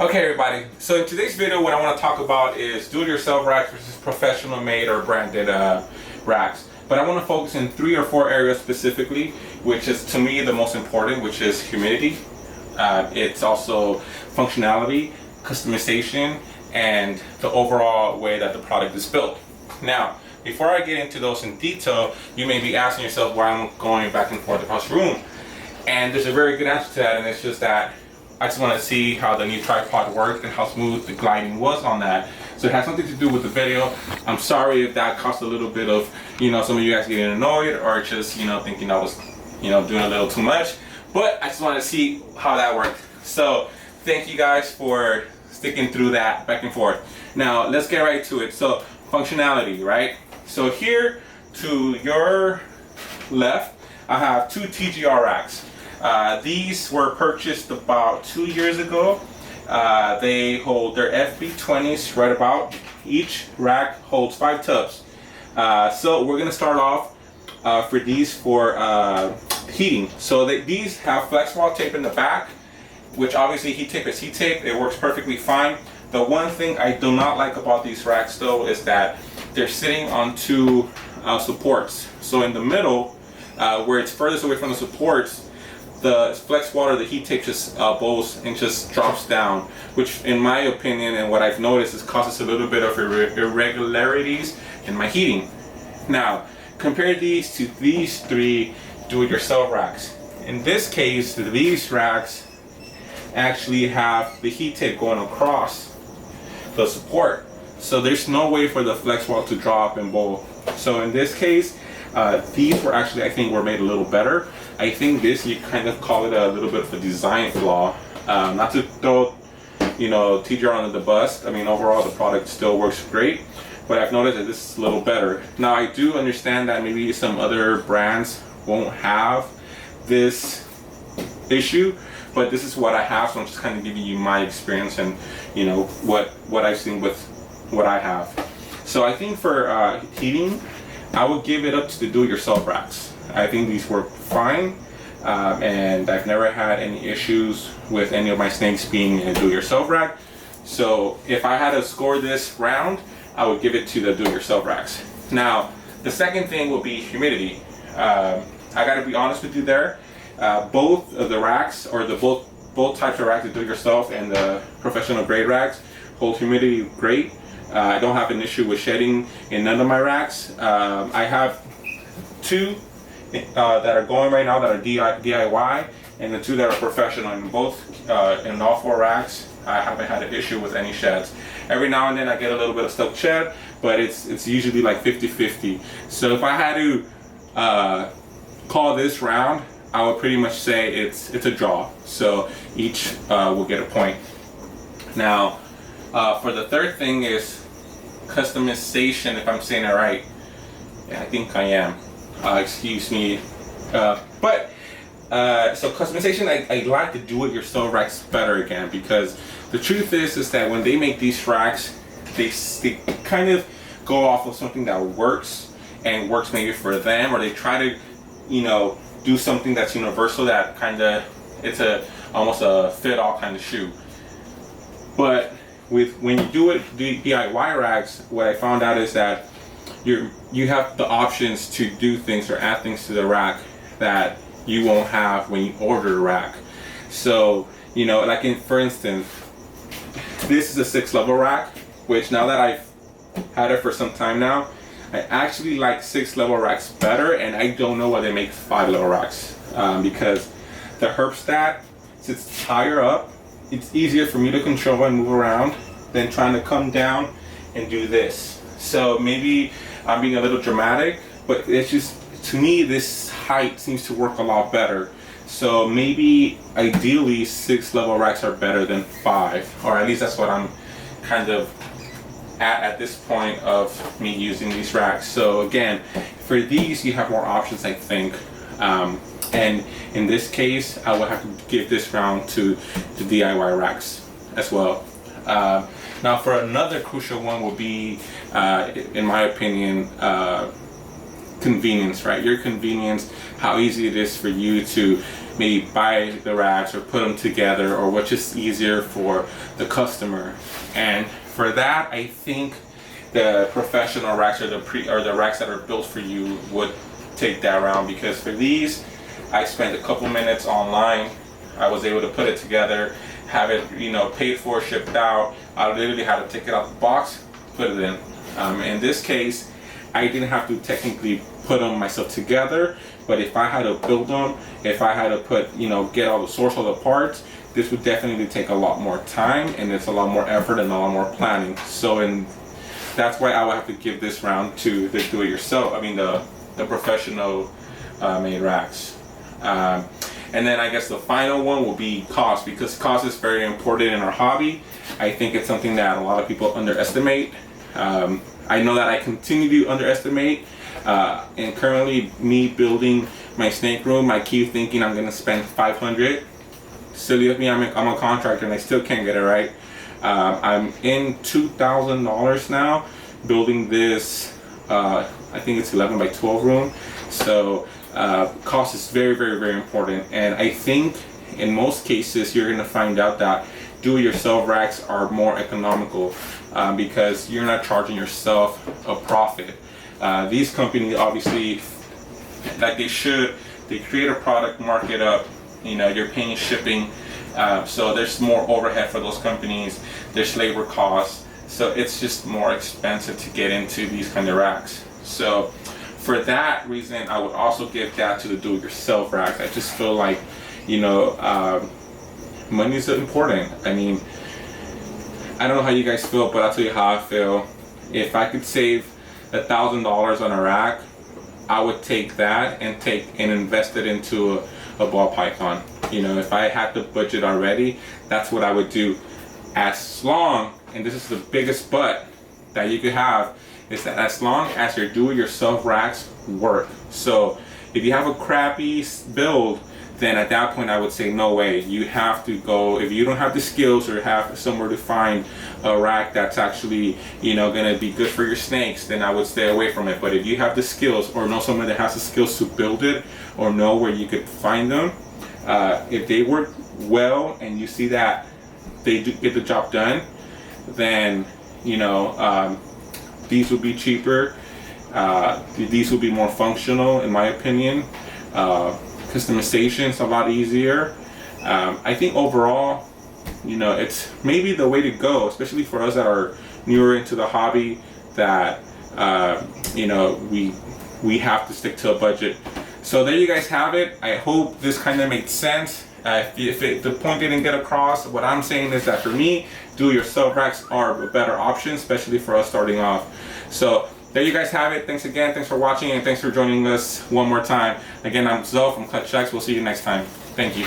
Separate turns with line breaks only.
Okay everybody, so in today's video what I want to talk about is do-it-yourself racks versus professional made or branded racks. But I want to focus in 3 or 4 areas specifically, which is to me the most important, which is humidity. It's also functionality, customization, and the overall way that the product is built. Now, before I get into those in detail, you may be asking yourself why I'm going back and forth across the room. And there's a very good answer to that, and it's just that I just want to see how the new tripod worked and how smooth the gliding was on that. So it has something to do with the video. I'm sorry if that caused a little bit of, some of you guys getting annoyed or just, thinking I was, doing a little too much. But I just wanted to see how that worked. So thank you guys for sticking through that back and forth. Now let's get right to it. So functionality, right? So here to your left, I have 2 TGR racks. These were purchased about 2 years ago. They hold their FB20s right about. Each rack holds 5 tubs. So we're gonna start off for these for heating. So these have flex wall tape in the back, which obviously heat tape is heat tape. It works perfectly fine. The one thing I do not like about these racks though is that they're sitting on 2 supports. So in the middle, where it's furthest away from the supports, the flex wall or the heat tape just bows and just drops down, which in my opinion and what I've noticed is causes a little bit of irregularities in my heating. Now compare these to these 3 do-it-yourself racks. In this case, these racks actually have the heat tape going across the support, so there's no way for the flex wall to drop and bow. So in this case, these were actually, I think, were made a little better. I think this, you kind of call it a little bit of a design flaw. Not to throw, TGR under the bus. I mean, overall the product still works great, but I've noticed that this is a little better. Now I do understand that maybe some other brands won't have this issue, but this is what I have, so I'm just kind of giving you my experience and what I've seen with what I have. So I think for heating, I would give it up to the do-it-yourself racks. I think these work fine, and I've never had any issues with any of my snakes being in a do-it-yourself rack. So if I had to score this round, I would give it to the do-it-yourself racks. Now, the second thing will be humidity. I gotta be honest with you there. Both of the racks, or both types of racks, the do-it-yourself and the professional grade racks, hold humidity great. I don't have an issue with shedding in none of my racks. I have 2 that are going right now that are DIY, and the 2 that are professional. And both, in all 4 racks, I haven't had an issue with any sheds. Every now and then I get a little bit of stuck shed, but it's usually like 50-50. So if I had to call this round, I would pretty much say it's a draw. So each will get a point. Now, for the third thing is customization, if I'm saying it right. Yeah, I think I am. Excuse me. So customization, I like to do it yourself racks better again, because the truth is that when they make these racks, they kind of go off of something that works and works maybe for them, or they try to, do something that's universal, that kind of, it's almost a fit-all kind of shoe. But when you do it DIY racks, what I found out is that you have the options to do things or add things to the rack that you won't have when you order a rack. So like for instance, this is a 6-level rack, which now that I've had it for some time now, I actually like 6-level racks better, and I don't know why they make 5-level racks, because the herbstat sits higher up. It's easier for me to control and move around than trying to come down and do this. So maybe I'm being a little dramatic, but it's just, to me, this height seems to work a lot better. So maybe ideally 6-level racks are better than 5, or at least that's what I'm kind of at this point of me using these racks. So again, for these you have more options, I think. And in this case, I would have to give this round to the DIY racks as well. Now for another crucial one will be, in my opinion, convenience, right? Your convenience, how easy it is for you to maybe buy the racks or put them together, or which is easier for the customer. And for that, I think the professional racks or the racks that are built for you would take that round, because for these, I spent a couple minutes online. I was able to put it together, have it, paid for, shipped out. I literally had to take it out the box, put it in. In this case, I didn't have to technically put them myself together, but if I had to build them, if I had to put, get all the source of the parts, this would definitely take a lot more time, and it's a lot more effort and a lot more planning. So that's why I would have to give this round to the do-it-yourself. I mean, the professional made racks. And then I guess the final one will be cost, because cost is very important in our hobby. I think it's something that a lot of people underestimate. I know that I continue to underestimate. And currently, me building my snake room, I keep thinking I'm gonna spend $500. Silly of me, I'm a contractor and I still can't get it right. I'm in $2,000 now building this. I think it's 11 by 12 room. So cost is very, very, very important. And I think in most cases you're gonna find out that do-it-yourself racks are more economical because you're not charging yourself a profit. These companies obviously, like they create a product, mark it up, you're paying shipping, so there's more overhead for those companies, there's labor costs, so it's just more expensive to get into these kind of racks. So for that reason, I would also give that to the do-it-yourself racks. I just feel like, money is important. I mean, I don't know how you guys feel, but I'll tell you how I feel. If I could save $1,000 on a rack, I would take that and invest it into a ball python. If I had the budget already, that's what I would do. As long, and this is the biggest but that you could have, is that as long as your do-it-yourself racks work. So if you have a crappy build, then at that point I would say no way. You have to go, if you don't have the skills or have somewhere to find a rack that's actually gonna be good for your snakes, then I would stay away from it. But if you have the skills, or know someone that has the skills to build it, or know where you could find them, if they work well and you see that they do get the job done, then these will be cheaper. These will be more functional, in my opinion. Customization's a lot easier. I think overall, it's maybe the way to go, especially for us that are newer into the hobby, that we have to stick to a budget. So there you guys have it. I hope this kind of made sense. If the point didn't get across, what I'm saying is that for me, do-it-yourself racks are a better option, especially for us starting off. So there you guys have it. Thanks again. Thanks for watching, and thanks for joining us one more time. Again, I'm Zoe from Clutch Shacks. We'll see you next time. Thank you.